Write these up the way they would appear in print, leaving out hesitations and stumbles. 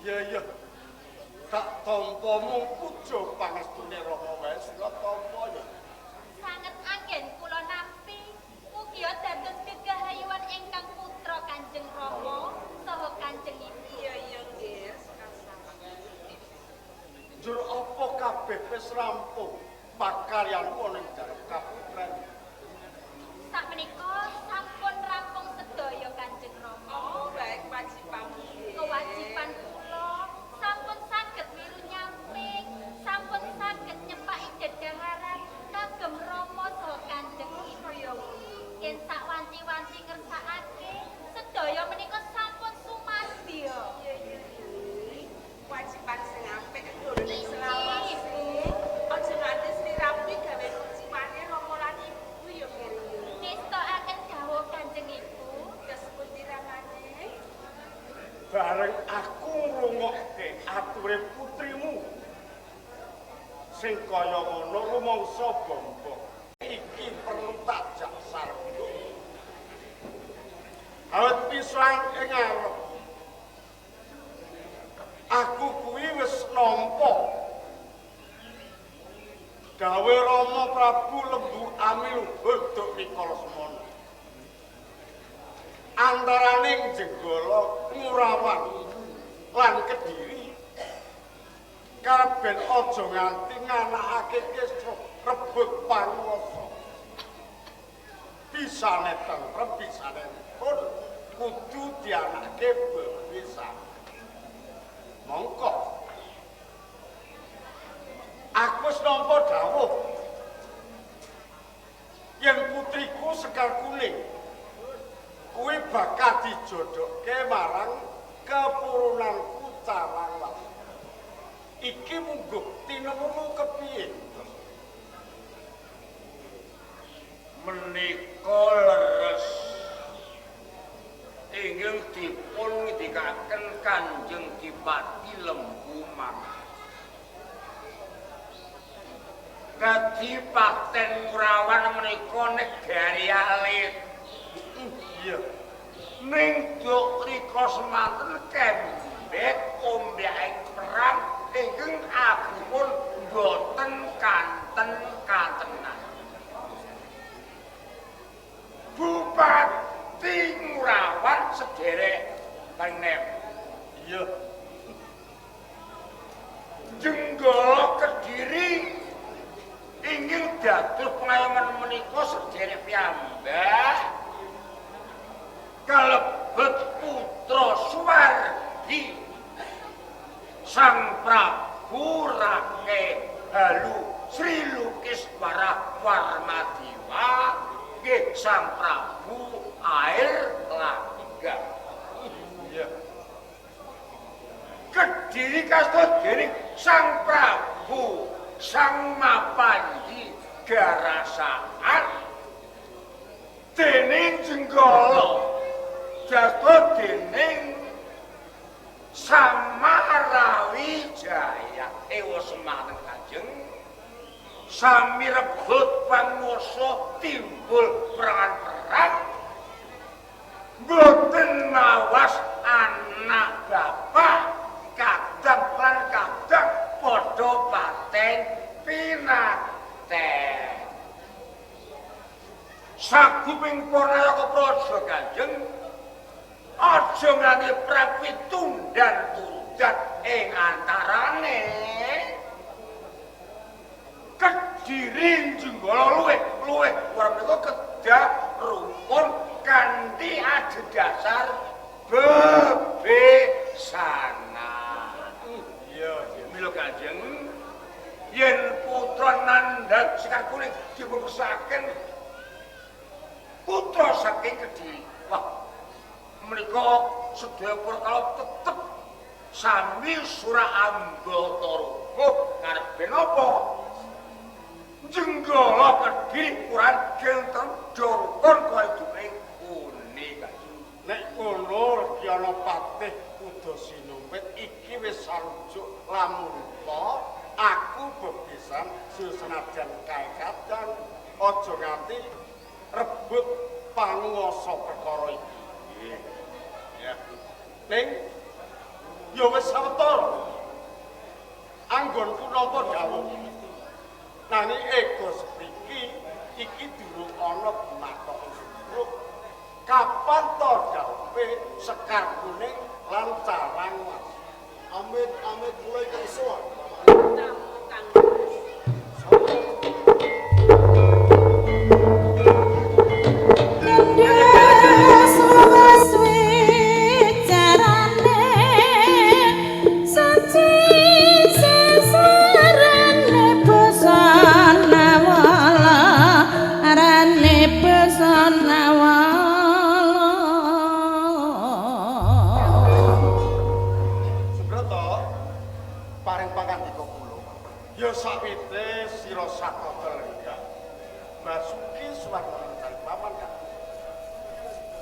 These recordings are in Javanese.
Iya. Tak tampa mung puja pangestune Rama wae sira tampa ya. Sanget anggen kula nampi mugi dados gegahayuan ingkang putra Kanjeng Rama saha Kanjeng Ibu. Iya nggih. Jur apa kabeh wis rampung pakaryanmu ning dalem kaputren. Sakmenika sampun rampung sedaya Kanjeng Rama. Oh, baik wajibanmu. Kewajiban kula sampun saged miru nyamping, sampun saged nyepaki dedaharan kagem Rama saha Kanjeng Ibu. Yen sak wanci-wanci ngersakake sedaya menika sampun sumadya. Wajiban sing apik dulune selawas. Aja nganti sliramu gawe kuciwane Rama lan Ibu ya Geri. Nistakaken dawuh Kanjeng Ibu. Keseputi ramane. Bareng aku ngrungokke ature putrimu sing kaya ngono rumangsa bombo iki perlu tak jaksar awet pisan ing arep aku kuwi wis nampa dawe Rama Prabu Lembu Amiluhur duk mikala semana antaraning Jenggala Ngurawan lan Kediri kaben aja nganti nganakake kesra rebut panguwasa bisane tentrem bisane pun kudu dianake bepisan mongko aku wis nampa dawuh yen putriku Sekar Kuning kuwi bakal dijodohke marang kepurunanku Caranglas. Iki mungguh tinemumu kepiye? Menika leres inggih dipun ngidikaken Kanjeng Dipati Lembu Mangga. Dadi Pakten Ngurawan menika negari alit. Iya. Ning duk rika semanten kembek ombyaking perang ingkang agungipun boten kanten-kantenan. Bupati Ngurawan sederek penem. Iya. Jenggala Kediri inggih dados pengayoman menika sederek piyambak. Kalebet putra Suwardi Sang Prabu Rake Halu Sri Lukiswara Warmadiwa nggih Sang Prabu Air Langga. Iya. Kediri kasta dening Sang Prabu Sang Mapanji Garasaan dening Jenggala jatuh dening Samarawi Jaya ewa semanten Kanjeng sami rebut panguwasa timbul perang-perang boten mawas anak bapak kadang lan kadang padha paten pinaten saguping Purnayaka Praja Kanjeng aja nganti perang tundan-tundan ing antarane Kediri Jenggala luwih ora menika kedah rumpun kanthi adhedhasar bebesanan. Iya. Mila Kanjeng yen putra Nandang Sekar Kuning dipungkesaken putra saking Kediri. Wah, menika sedaya perkala tetep sami Suraambata ngarepe napa? Jenggala Kediri kurang genten jorokon kaiduping puni Kanjeng. Nek ngono Rekyana Patih Udasinumpit iki wis sarujuk lamun aku bepisan senajan kae kadang aja nganti rebut panguwasa perkara iki. Ya. Ning Ya wis sawetara. Anggonku nampa dawuh. Nanging ego spriki iki durung ana gumathok suruh. Kapan to dawuhe Sekar Kuning lan Carang Mas. Amit mulai kesuwen. Ya sakwite sira sakotel ya. Basuki suwarna mencari paman kan.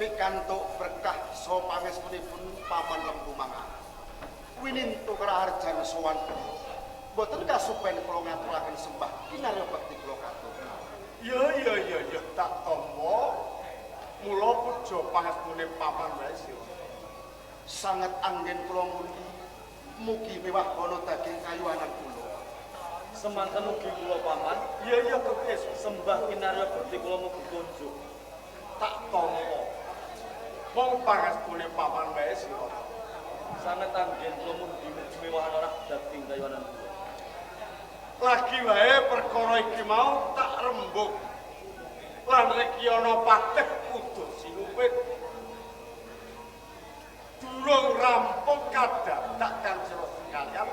Pikantuk berkah saha pangestunipun paman Lembu Mangga. Winintu Raharjan sowan. Mboten kasupen kula ngaturaken sembah kinarya bekti kula katut. Ya tak tampa. Mula puja pangestune paman wae sira. Sanget anggen kula mugi mewah ana daging kayuanan kula. Semanten mugi kula paman. Iya kepes Sembah kinarya bekti kula mugi kunjuk. tak tampa. Wong pangestune paman wae sira. Sanget anggen kula mugi mewahan ora daging kayuanan kula. Lagi wae perkara iki mau tak rembug. Lan reki ana patih kudu sinupit. Durung rampung kadhadak kan sira sekalian.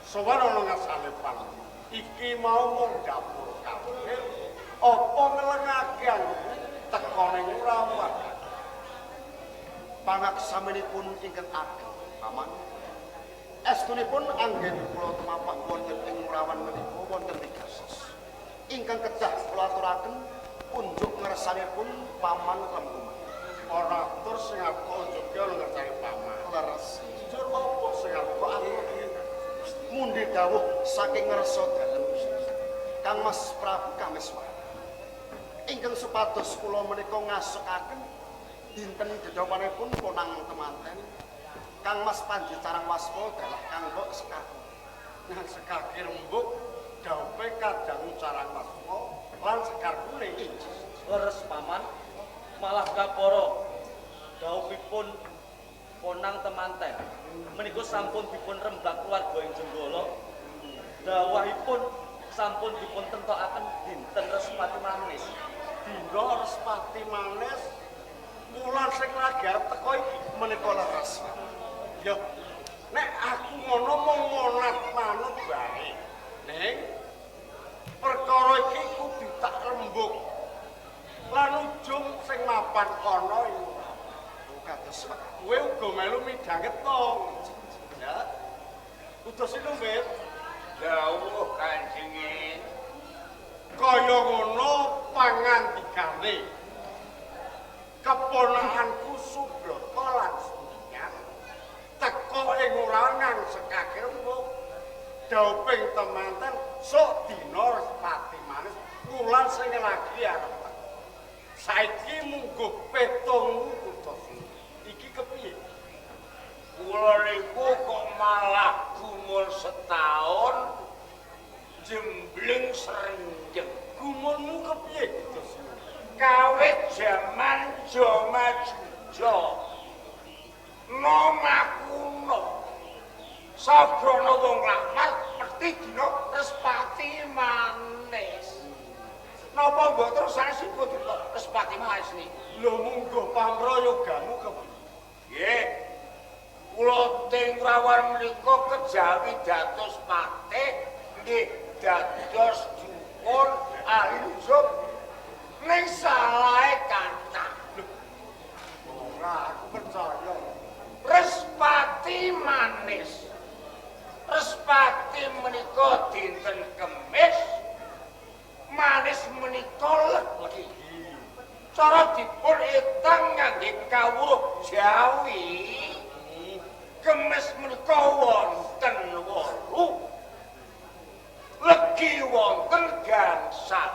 Sowan ana ngasane pan. Iki mau mung dapur kabeh. Apa ngelengake tekone ngrawat. Pangaksaminipun ingkang ageng, Paman. Estunipun anggen kula tumapak wonten ing Murawan menika wonten wigasos. Ingkang kedah kula aturaken unjuk ngersanipun Paman Lembu. Ora atur sing aku unjuke ana ngersane Paman. Leres. Jujur apa sing aku atur mundi dawuh saking ngersa dalem Kang Mas Prabu Kameswara. Ingkang supados kula menika ngasukaken dinten dedawanipun ponang temanten Kang Mas Panji Carang Waspa dalah kanggo Sekar. Nah Sekar Rembug dawuhe kadang Carang Waspa lan Sekar Kuning. Leres paman, malah kapara dawuhipun ponang temanten menika sampun dipun rembag keluarga ing Jenggala. Dawuhipun sampun dipun tentokaken dinten Respati Manis. Dina Respati Manis wulan sing lagi arep teko iki menika leres. Ya nek aku ngono mung monat manut bae. Ning perkara iki kudu tak rembug. Lan ujung sing mapan ana ing kados kowe uga melu midhanget to. Ya. Utus Lumbet. Dawuh Kanjenge. Kaya ngono pangandikane. Keponakanku Subrata lan Sunyat teka ing Urangan Sekake Rembug. Dawuhing temanten sok dina Respati Manis wulan sing lagi arep. Saiki mungguh petungmu utus. Iki kepiye? Kula niku kok malah gumun setahun jembling srenjeng. Gumunmu kepiye utus? Kawit jaman Joma Jujo. Noma kuno. Sabrono wong lakmat mesti dina Respati Manis. Napa mboten sanesipun dina Respati Manis niki? Lho mungguh pamrayogamu kepiye? Nggih. Kula teng Rawan menika kejawi dados patih nggih dados dukun ahli nusuk ning salahe kathah. Ora aku percaya. Respati Manis. Respati menika dinten Kemis. Manis menika legi. Cara dipun etang ngangge kawruh Jawi. Kemis menika wonten 8. Legi wonten gangsal.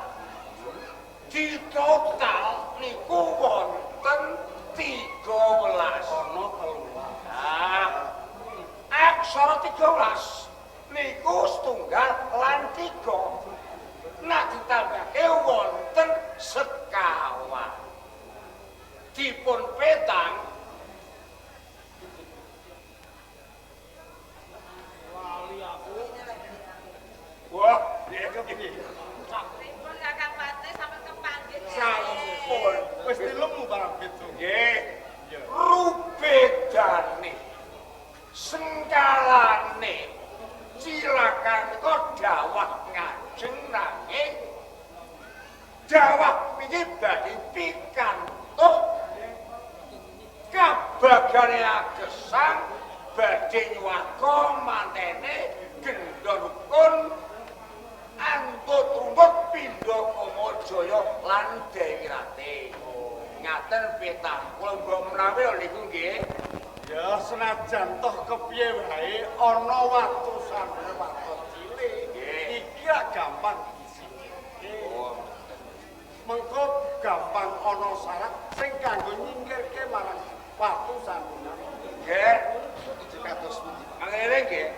Di total niku wonten 13. Ana 13. Ah, aksara 13 niku setunggal lan 3. Nah ditambahke wonten sekawan. Dipun petang Lali aku. wah piye kepiye Pripun Kakang Pati sampeyan kepanggih. sampun Wis tilemu barang itu. nggih rubedane sengkalane silakan kok dawah ngajeng nanging dawah iki badhe pikantuk kabagane agesang badhe nyuwaka mantene gendhonipun antut rumput pindha Kamajaya lan Dewi Rati. Ngaten petang kula mbok menawi niku nggih. Ya senajan toh kepiye wae ana watu sampe watu cilik. Iki gampang disini. Mengko gampang ana syarat sing kanggo nyingkirke marang watu sandunan. Nggih, Kados pundi? angene nggih.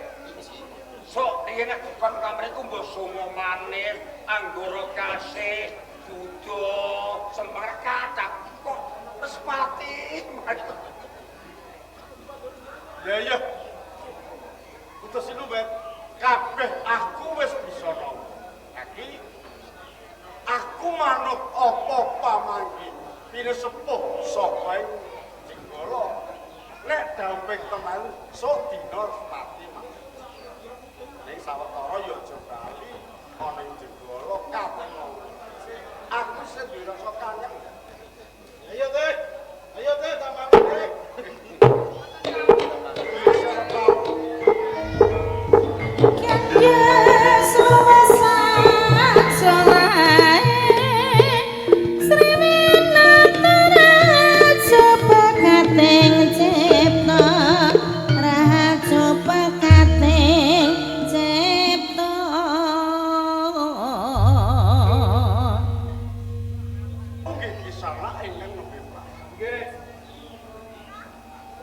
Sok yen nek kon kamreku mbok songo manis, anggara kasih, duda, sembar kacang kok wis pati. Ya. Utus Sinubet, kabeh aku wis bisa nampa. Iki aku manut apa pamangkin pinesepuh saka ing Jenggala. Nek damping teman sok dina pati mah. Ning sawetara ya aja bali ana ing Jenggala kabeh. Aku sendiri rasa kangen. Ayo teh tambah teh.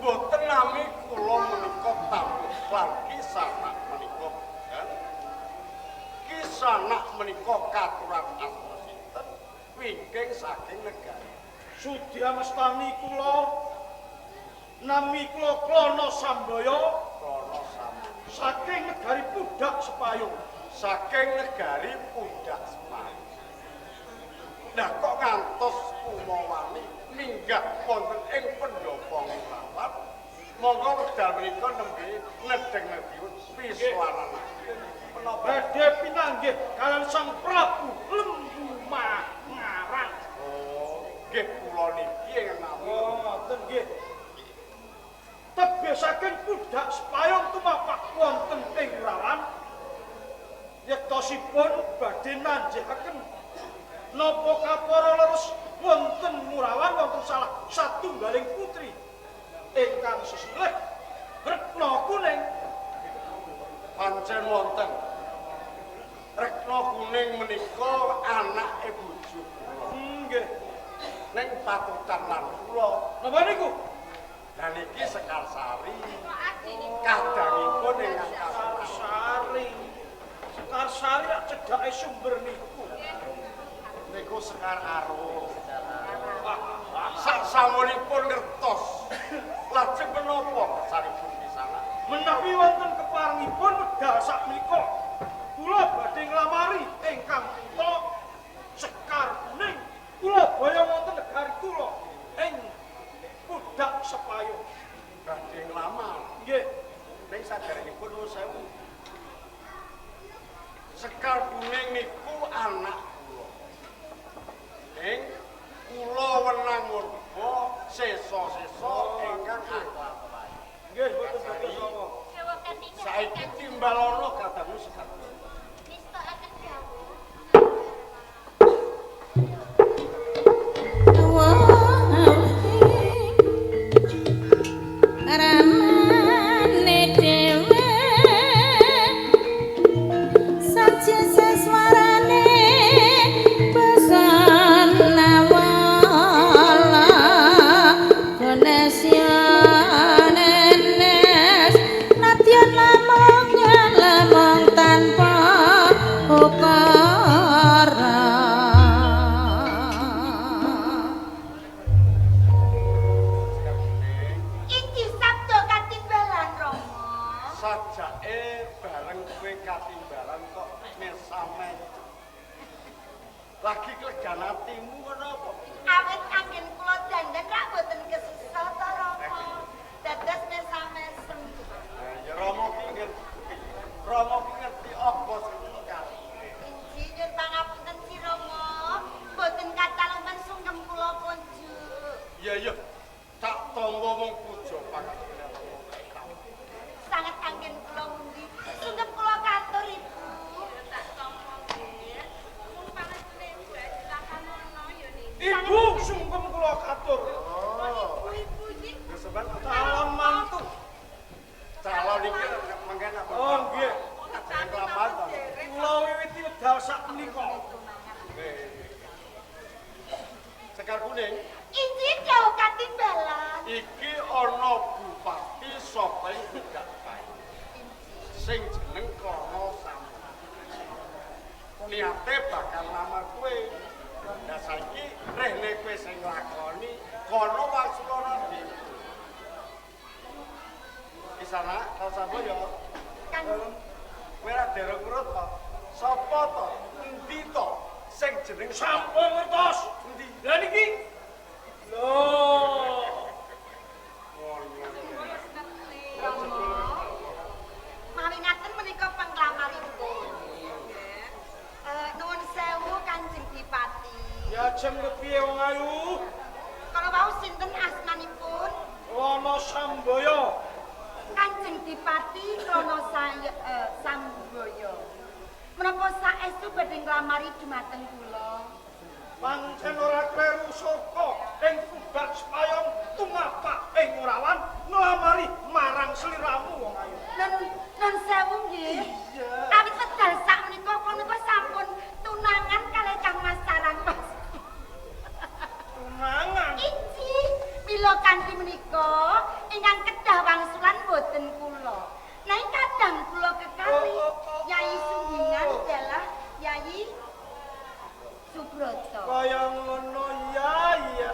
Boten nami kula menika tamu lan kisanak menika kan. Kisanak menika katuran asma sinten wingking saking negari. Sudya mestani kula nami kula Klana Sambaya Klana Sambaya saking negari Pudak Sepayung. saking negari Pudak Sepayung. Lah kok ngantos umawani minggah wonten ing pendhapa Ngrawat. Monggo wekdal menika nembe nedeng-nedhipun piswananaken. Menapa Badhe pinanggih kalian Sang Prabu Lembu Mangarang. Oh, nggih kula niki ing nami. Ngoten nggih. Tebih saking Pudak Sepayung tumapak wonten ing Rawan. Yektosipun badhe nanjihaken napa kapara leres wonten Murawan wonten salah satunggaling putri ingkang sesilih Retna Kuning. Pancen wonten. Retna Kuning menika anake bojo kula. Nggih. Ning patutan lan kula. Napa niku? Lah niki Sekarsari. Kok adine Kadangipun ingkang Sekarsari. Sekarsari cedhake sumber niku. niku Sekar Aro. Sasampunipun ngertos. Lajeng menapa saripun pisanan? Menawi wonten keparengipun wekdal sakmenika kula badhe nglamari ingkang putra Sekar Kuning. Kula boyong wonten negari kula ing Pudak Sepayung. Badhe nglamar. Nggih. Ning sadarenipun nuwun sewu. Sekar Kuning niku anak kula. Ning kula wenang murba sesa-sesa ingkang aklapai. Nggih, boten sapa. sewa ketingal Saiki timbal ana kadamu Sekar. nistokaken dawuh Iya iya. Tak tampa wong puja pangapunten. Sangat anggen kula mundi. Sundep kula katur Ibu. Tak tampa nggih. Mun pangapunten silakan ono ya niki. Ibu sungkem kula katur. Ibu iki Seban Calon mantu. calon iki mangken apa? Oh nggih. Lambat to. Kula wiwiti wedal sak menika. Sekar kuning Injih jauh katimbalan. iki ana bupati saka ing Budak Bayi. Sing jeneng Kono Sambu. Niate bakal lamar kowe. Lah saiki rene kowe sing nglakoni kono Wasulana dhewe. Di sana kalau sambo ya Kan kowe ra dereng urut to. Sapa to? Endi to sing jeneng Sampun ngertos. Endi? Lah niki. Loh. mawi ngaten menika penglamaripun. Nuwun sewu Kanjeng Dipati. Ya jeng kepiye wong ayu? Kalau wau sinten asmanipun? Lono Samboyo. Kanjeng Dipati Rono Samboyo. Menapa saestu badhe nglamari dumateng kula? Pancen ora kleru saka ing Budak Sepayong tumapak ing Orawan nglamari marang sliramu wong ayu. Nun sewu nggih. Awit wedal sak menika punika sampun tunangan kalih Kang Mas Sarang Mas. Tunangan. Iki mila kanthi menika ingkang kedah wangsulan boten kula. Nanging kadang kula kekalih Yai Sunggingan adalah Yai Subroto. Kaya ngono ya iya.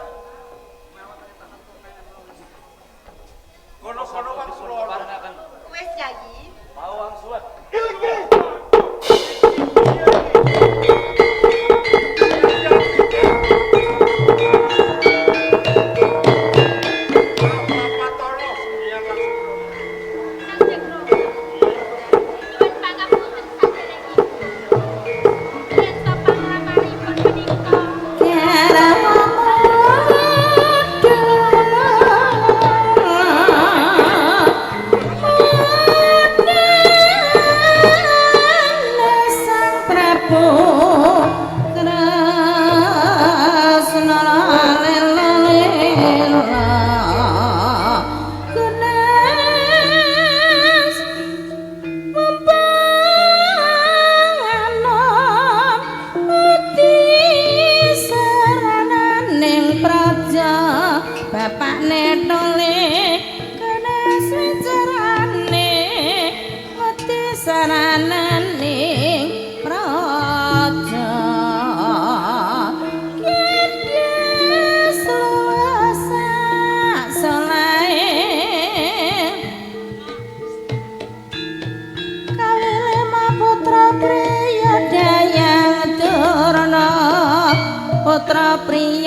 Kono-kono Wasulana. Paranaken Wis Yai. pawang suwet. Kanjeng Rama. Nuwun pangapunten saderengipun. Yen to panglamaripun menika Bapak netole kena sejarane mati sarananing praja kene selasa solae kawilema putra priya dayang durna putra priya